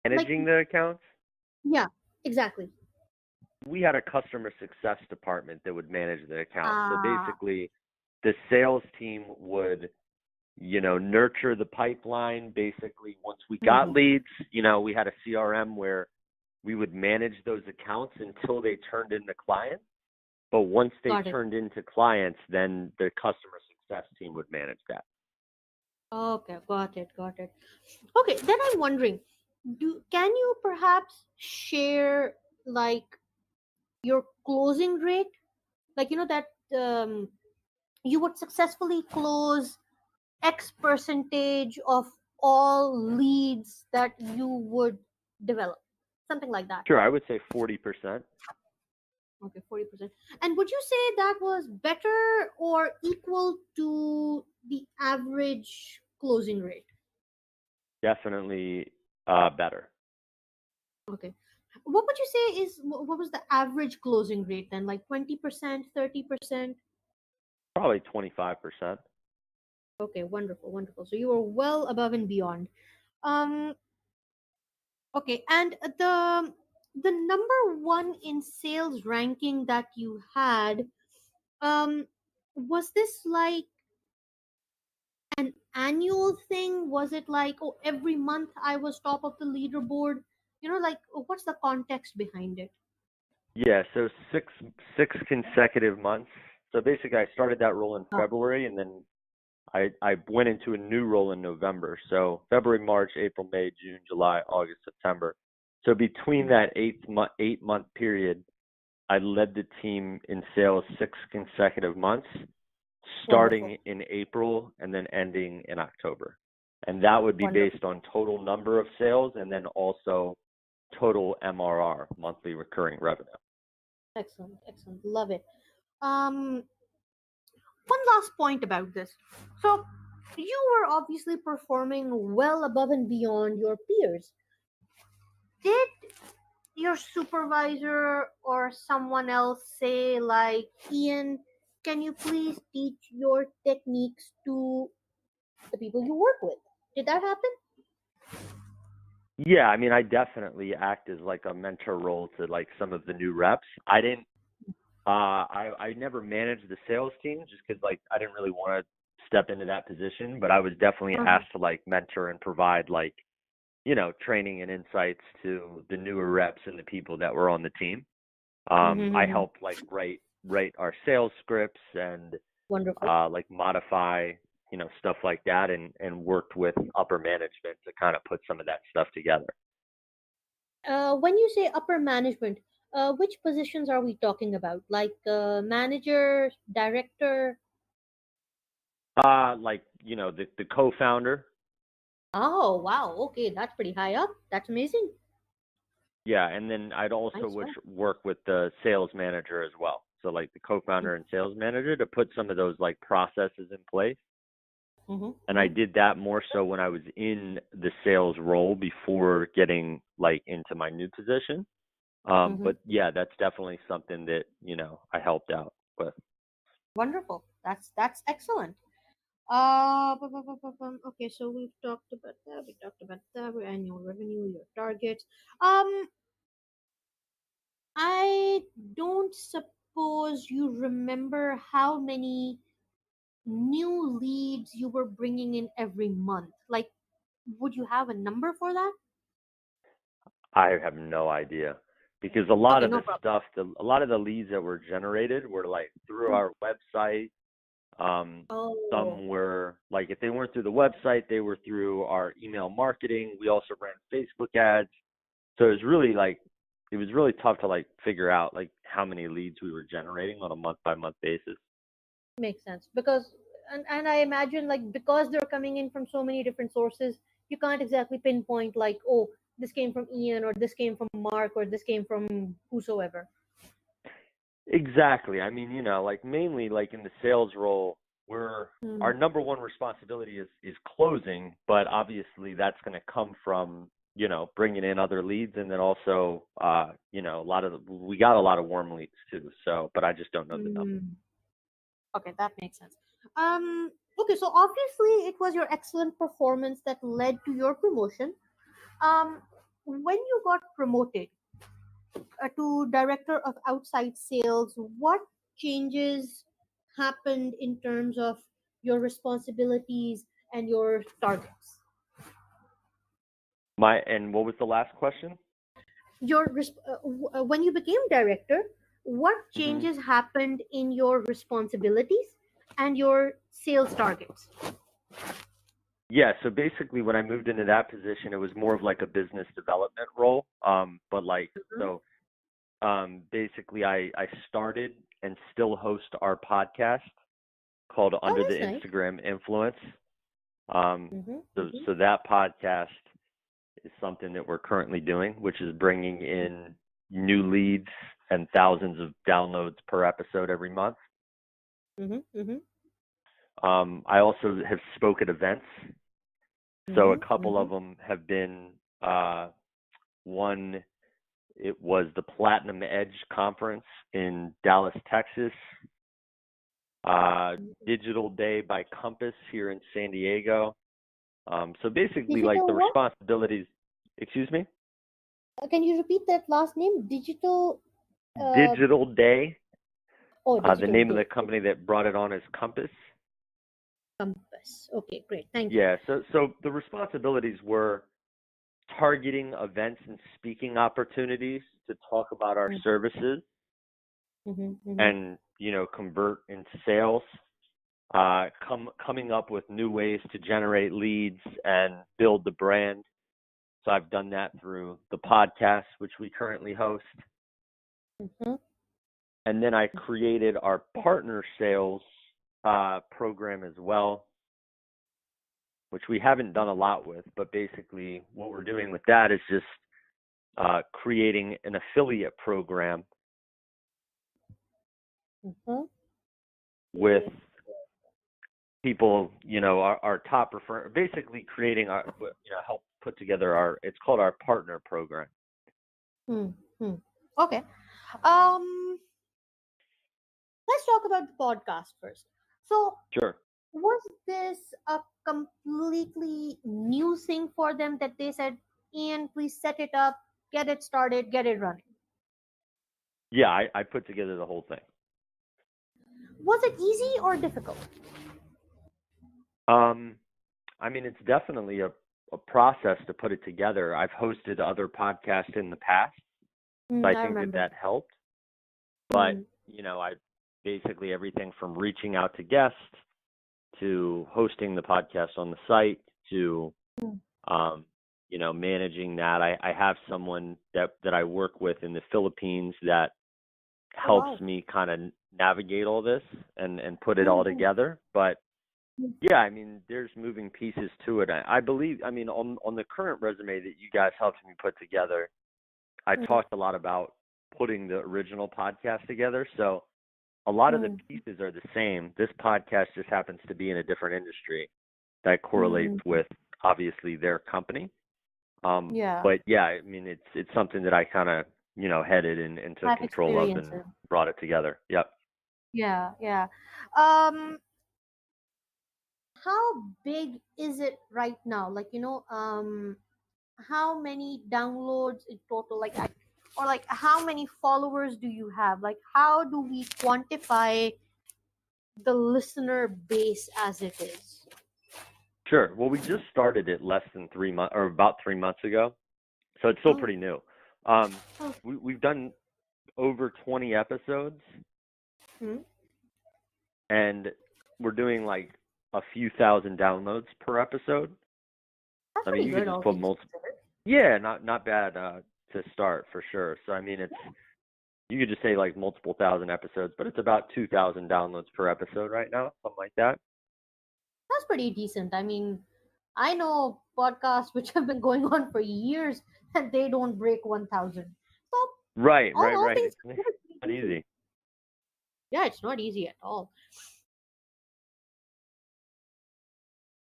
Like, Managing the accounts, yeah, exactly. we had a customer success department that would manage the account. So Ah, basically, the sales team would, nurture the pipeline. Basically, once we got mhm, leads, we had a CRM where we would manage those accounts until they turned into clients. But once they got it. turned into clients, then the customer success team would manage that. Okay, got it, got it. Okay, then I'm wondering, can you perhaps share like your closing rate? Like, that you would successfully close X percentage of all leads that you would develop, something like that. Sure, I would say 40%. Okay, 40%. And would you say that was better or equal to the average closing rate? Definitely better. Okay. What would you say is what was the average closing rate then? Like 20%, 30%? Probably 25%. Okay, wonderful, wonderful. So you were well above and beyond. Um, okay, and the number one in sales ranking that you had, um, was this like an annual thing? Was it like, oh, every month I was top of the leaderboard? Like, what's the context behind it? Yeah, so six consecutive months. So basically, I started that role in Ah, February, and then I went into a new role in November. So February, March, April, May, June, July, August, September. So between mhm. that 8-month period, I led the team in sales 6 consecutive months, Wonderful, starting in April and then ending in October. And that would be wonderful. based on total number of sales and then also total MRR, monthly recurring revenue. Excellent, excellent. Love it. Um, One last point about this. So, you were obviously performing well above and beyond your peers. Did your supervisor or someone else say, like, Ian, can you please teach your techniques to the people you work with? Did that happen? Yeah, I mean, I definitely act as like a mentor role to like some of the new reps. I didn't, I never managed the sales team just because like I didn't really want to step into that position, but I was definitely Uh-huh. asked to like mentor and provide like, training and insights to the newer reps and the people that were on the team. I Mm-hmm. helped like write our sales scripts and Wonderful. like modify, stuff like that, and worked with upper management to kind of put some of that stuff together. When you say upper management, which positions are we talking about? Like manager, director? Like, the co-founder. Oh, wow. Okay, that's pretty high up. That's amazing. Yeah, and then I'd also Nice which one. work with the sales manager as well. So like the co-founder and sales manager to put some of those like processes in place. Mm-hmm. And I Mm-hmm. did that more so when I was in the sales role before getting like into my new position. Mm-hmm. But yeah, that's definitely something that, I helped out with. Wonderful. That's excellent. Okay, so we've talked about that. We talked about that. Your annual revenue, your targets. I don't suppose you remember how many new leads you were bringing in every month. Like, would you have a number for that? I have no idea because Okay, no problem. a lot of the leads that were generated were like through our website. Oh, Some were like, if they weren't through the website, they were through our email marketing. We also ran Facebook ads. So it was really tough to like figure out like how many leads we were generating on a month by month basis. makes sense. Because, and I imagine, like, because they're coming in from so many different sources, you can't exactly pinpoint, like, oh, this came from Ian, or this came from Mark, or this came from whosoever. Exactly. I mean, like mainly like in the sales role, we're Hmm. our number one responsibility is closing, but obviously that's going to come from, bringing in other leads and then also we got a lot of warm leads too. So, but I just don't know the number. Hmm. Okay, that makes sense. Okay, so obviously it was your excellent performance that led to your promotion. Um, when you got promoted to director of outside sales, what changes happened in terms of your responsibilities and your targets? And what was the last question? When you became director, what Hmm. changes happened in your responsibilities and your sales targets? Yeah, so basically when I moved into that position, it was more of like a business development role. But like Mhm. so basically I started and still host our podcast called Oh, Under the that's nice. Instagram Influence. Um, Hmm. so that podcast is something that we're currently doing, which is bringing in new leads and thousands of downloads per episode every month. Hmm. Hmm. I also have spoke at events. So a Hmm. couple Hmm. of them have been one. It was the Platinum Edge Conference in Dallas, Texas. Digital Day by Compass here in San Diego. So basically, like the Digital what? responsibilities. Excuse me. Can you repeat that last name? Digital. Uh, Digital Day. oh, The Digital name of the Day. company that brought it on is Compass. Compass. Okay, great. Thank you. Yeah. So the responsibilities were targeting events and speaking opportunities to talk about our services Mm-hmm. Hmm. and convert into sales. Coming up with new ways to generate leads and build the brand. So I've done that through the podcast, which we currently host. Hmm. And then I created our partner sales program as well, which we haven't done a lot with. But basically, what we're doing with that is just creating an affiliate program Hmm. with people, our top basically creating help put together it's called our partner program. Hmm. Okay. Um, let's talk about the podcast first. So, Sure. was this a completely new thing for them that they said, Ian, please set it up, get it started, get it running? Yeah, I put together the whole thing. Was it easy or difficult? Um, I mean, it's definitely a process to put it together. I've hosted other podcasts in the past, so I I think that remember. that helped. But, Hmm. I basically everything from reaching out to guests to hosting the podcast on the site to, um, managing that. I have someone that I work with in the Philippines that Oh, helps wow. me kind of navigate all this and put it all Hmm. together. But yeah, I mean, there's moving pieces to it. I believe, I mean, on the current resume that you guys helped me put together, I talked a lot about putting the original podcast together. So a lot of the Hmm. pieces are the same. This podcast just happens to be in a different industry that correlates Hmm. with obviously their company. Yeah, But yeah, I mean, it's something that I kind of headed and took have control of experience and in. brought it together. Yep. Yeah, yeah. Um, how big is it right now? Like, how many downloads in total? Or like, how many followers do you have? Like, how do we quantify the listener base as it is? Sure. Well, we just started it less than 3 months or about 3 months ago, so it's still Oh, pretty new. Um, oh. we've done over 20 episodes, Hmm. and we're doing like a few thousand downloads per episode. That's I mean, pretty you could good, just all put things multiple. considered. Yeah, not bad to start for sure. So I mean, you could just say like multiple thousand episodes, but it's about 2,000 downloads per episode right now, something like that. That's pretty decent. I mean, I know podcasts which have been going on for years and they don't break 1,000. So, Right, all right, right. things It's considered, not pretty decent. easy. Yeah, it's not easy at all.